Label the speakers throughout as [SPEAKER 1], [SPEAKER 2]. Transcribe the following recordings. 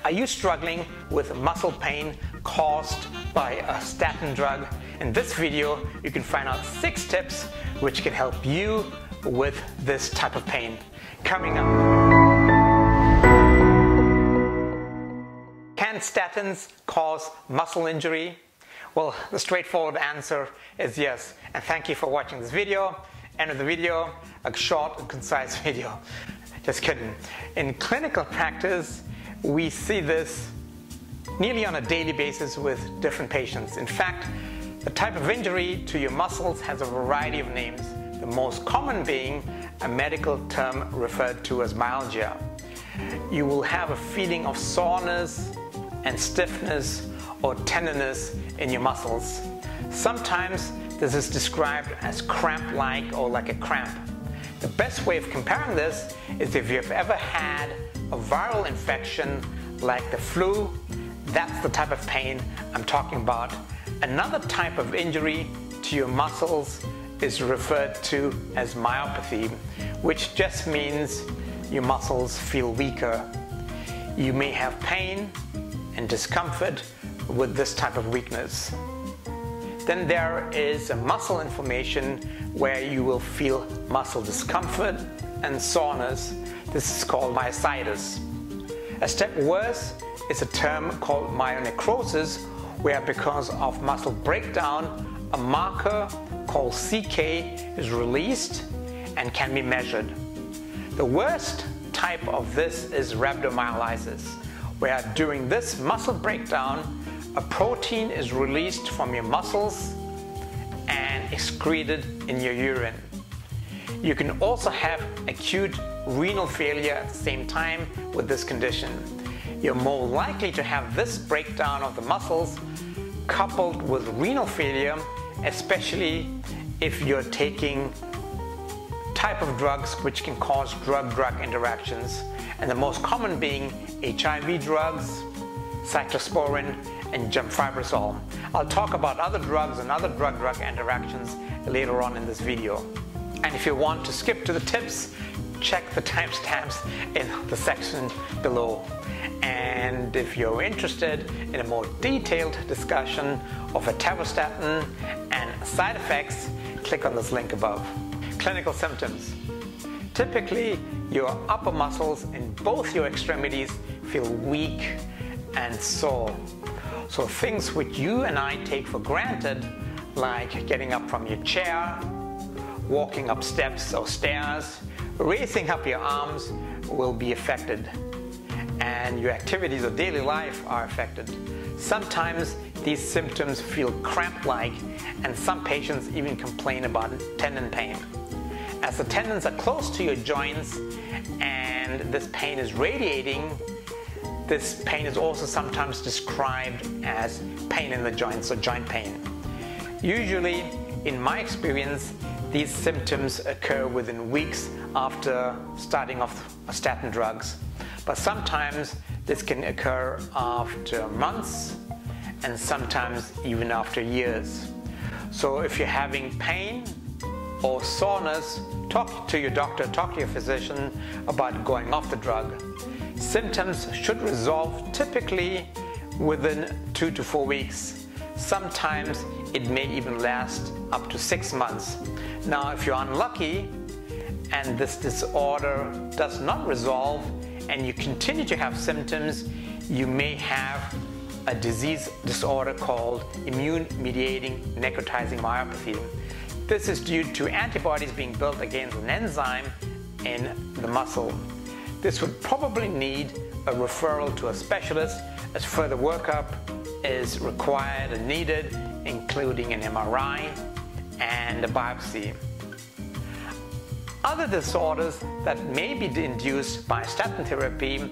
[SPEAKER 1] Are you struggling with muscle pain caused by a statin drug? In this video, you can find out 6 tips which can help you with this type of pain. Coming up. Can statins cause muscle injury? Well, the straightforward answer is yes. And thank you for watching this video. End of the video, a short and concise video. Just kidding. In clinical practice, we see this nearly on a daily basis with different patients. In fact, the type of injury to your muscles has a variety of names, the most common being a medical term referred to as myalgia. You will have a feeling of soreness and stiffness or tenderness in your muscles. Sometimes this is described as cramp-like or like a cramp. The best way of comparing this is if you've ever had a viral infection like the flu. That's the type of pain I'm talking about. Another type of injury to your muscles is referred to as myopathy, which just means your muscles feel weaker. You may have pain and discomfort with this type of weakness. Then there is a muscle inflammation where you will feel muscle discomfort and soreness. This is called myositis. A step worse is a term called myonecrosis, where because of muscle breakdown, a marker called CK is released and can be measured. The worst type of this is rhabdomyolysis, where during this muscle breakdown, a protein is released from your muscles and excreted in your urine. You can also have acute renal failure at the same time with this condition. You're more likely to have this breakdown of the muscles coupled with renal failure, especially if you're taking type of drugs which can cause drug-drug interactions, and the most common being HIV drugs, cyclosporin, and gemfibrozol. I'll talk about other drugs and other drug-drug interactions later on in this video. And if you want to skip to the tips, check the timestamps in the section below. And if you're interested in a more detailed discussion of atorvastatin and side effects, click on this link above. Clinical symptoms. Typically, your upper muscles in both your extremities feel weak and sore. So things which you and I take for granted, like getting up from your chair, walking up steps or stairs, raising up your arms, will be affected. And your activities of daily life are affected. Sometimes these symptoms feel cramp-like, and some patients even complain about tendon pain. As the tendons are close to your joints and this pain is radiating, this pain is also sometimes described as pain in the joints or joint pain. Usually, in my experience, these symptoms occur within weeks after starting off statin drugs. But sometimes this can occur after months and sometimes even after years. So if you're having pain or soreness, talk to your doctor, talk to your physician about going off the drug. Symptoms should resolve typically within 2 to 4 weeks. Sometimes it may even last up to 6 months. Now, if you're unlucky and this disorder does not resolve and you continue to have symptoms, you may have a disease disorder called immune-mediating necrotizing myopathy. This is due to antibodies being built against an enzyme in the muscle. This would probably need a referral to a specialist, as further workup is required and needed, including an MRI and a biopsy. Other disorders that may be induced by statin therapy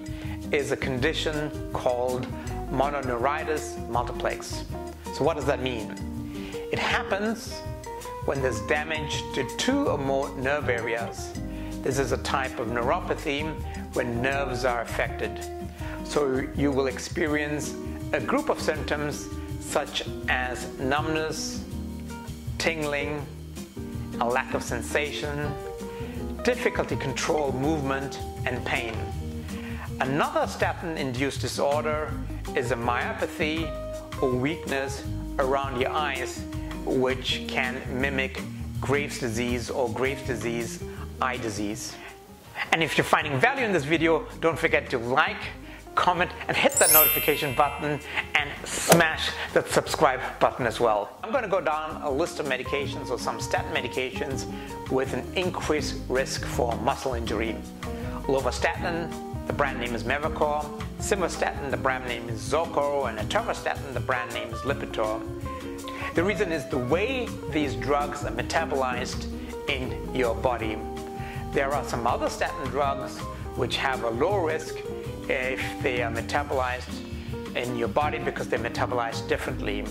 [SPEAKER 1] is a condition called Mononeuritis multiplex. So what does that mean? It happens when there's damage to 2 or more nerve areas. This is a type of neuropathy when nerves are affected. So you will experience a group of symptoms such as numbness, tingling, a lack of sensation, difficulty to control movement, and pain. Another statin-induced disorder is a myopathy or weakness around your eyes, which can mimic Graves' disease or Graves' disease eye disease. And if you're finding value in this video, don't forget to like, comment, and hit that notification button and smash that subscribe button as well. I'm going to go down a list of medications or some statin medications with an increased risk for muscle injury. Lovastatin, the brand name is Mevacor. Simvastatin, the brand name is Zocor, and atorvastatin, the brand name is Lipitor. The reason is the way these drugs are metabolized in your body. There are some other statin drugs which have a low risk if they are metabolized in your body because they're metabolized differently.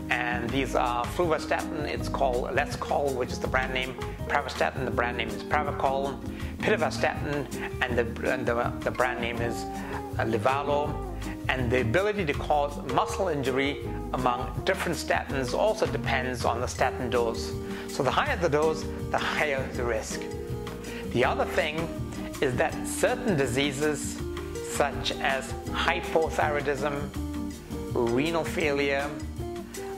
[SPEAKER 1] And these are fluvastatin, it's called Lescol, which is the brand name. Pravastatin, the brand name is Pravacol. Pitavastatin, and the brand name is Livalo. And the ability to cause muscle injury among different statins also depends on the statin dose. So the higher the dose, the higher the risk. The other thing is that certain diseases such as hypothyroidism, renal failure,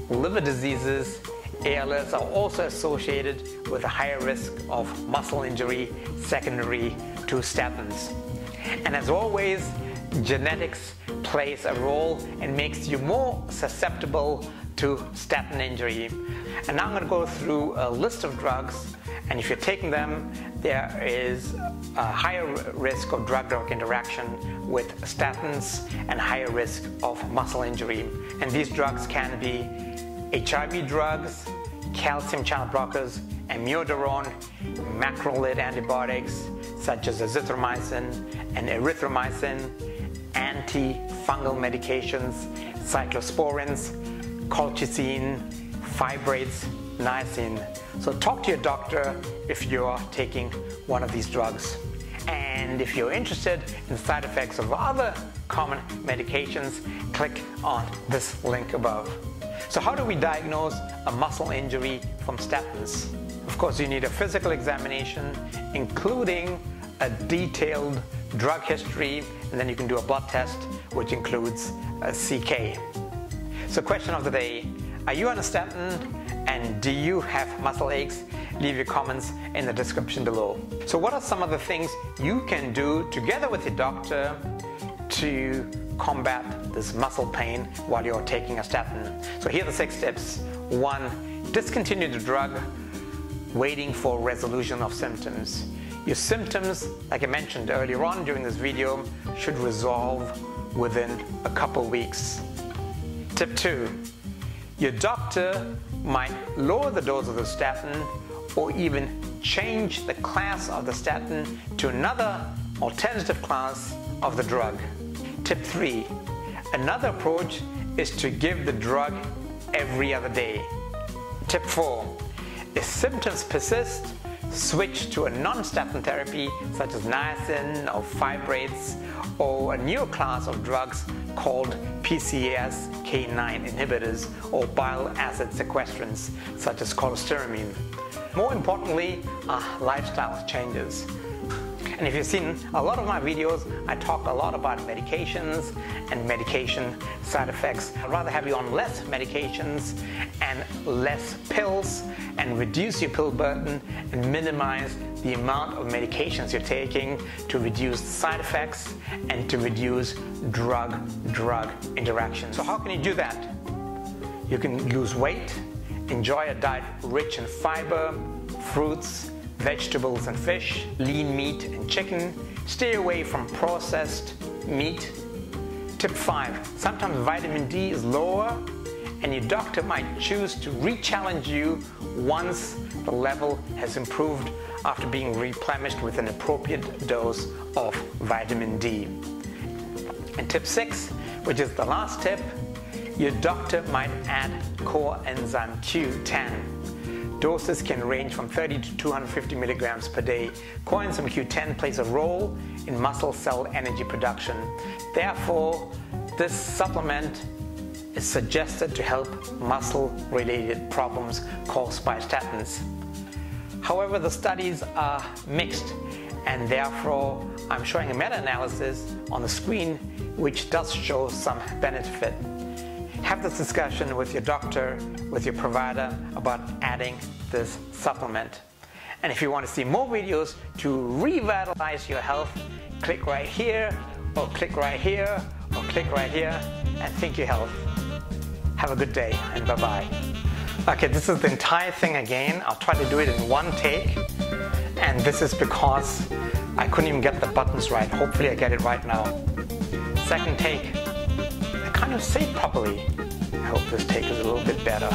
[SPEAKER 1] liver diseases, ALS are also associated with a higher risk of muscle injury secondary to statins. And as always, genetics plays a role and makes you more susceptible to statin injury. And now I'm going to go through a list of drugs, and if you're taking them, there is a higher risk of drug-drug interaction with statins and higher risk of muscle injury. And these drugs can be HIV drugs, calcium channel blockers, amiodarone, macrolide antibiotics such as azithromycin and erythromycin, antifungal medications, cyclosporins, colchicine, fibrates, niacin. So talk to your doctor if you're taking one of these drugs. And if you're interested in side effects of other common medications, click on this link above. So how do we diagnose a muscle injury from statins? Of course, you need a physical examination, including a detailed drug history, and then you can do a blood test, which includes a CK. So question of the day, are you on a statin and do you have muscle aches? Leave your comments in the description below. So what are some of the things you can do together with your doctor to combat this muscle pain while you're taking a statin? So here are the 6 tips. 1. Discontinue the drug waiting for resolution of symptoms. Your symptoms, like I mentioned earlier on during this video, should resolve within a couple weeks. Tip 2. Your doctor might lower the dose of the statin or even change the class of the statin to another alternative class of the drug. Tip 3. Another approach is to give the drug every other day. Tip 4. If symptoms persist, switch to a non-statin therapy such as niacin or fibrates or a newer class of drugs called PCSK9 inhibitors or bile acid sequestrants such as cholestyramine. More importantly are lifestyle changes. And if you've seen a lot of my videos, I talk a lot about medications and medication side effects. I'd rather have you on less medications and less pills and reduce your pill burden and minimize the amount of medications you're taking to reduce side effects and to reduce drug-drug interactions. So how can you do that? You can lose weight, enjoy a diet rich in fiber, fruits, vegetables and fish, lean meat and chicken, stay away from processed meat. Tip 5. Sometimes vitamin D is lower and your doctor might choose to re-challenge you once the level has improved after being replenished with an appropriate dose of vitamin D. And tip 6, which is the last tip, your doctor might add coenzyme Q10. Doses can range from 30 to 250 milligrams per day. Coenzyme Q10 plays a role in muscle cell energy production. Therefore, this supplement is suggested to help muscle-related problems caused by statins. However, the studies are mixed and therefore I'm showing a meta-analysis on the screen which does show some benefit. Have this discussion with your doctor, with your provider about adding this supplement. And if you want to see more videos to revitalize your health, click right here, or click right here, or click right here, and think your health. Have a good day, and bye-bye. Okay, this is the entire thing again. I'll try to do it in one take. And this is because I couldn't even get the buttons right. Hopefully I get it right now. Second take, I kind of say it properly. I hope this take is a little bit better.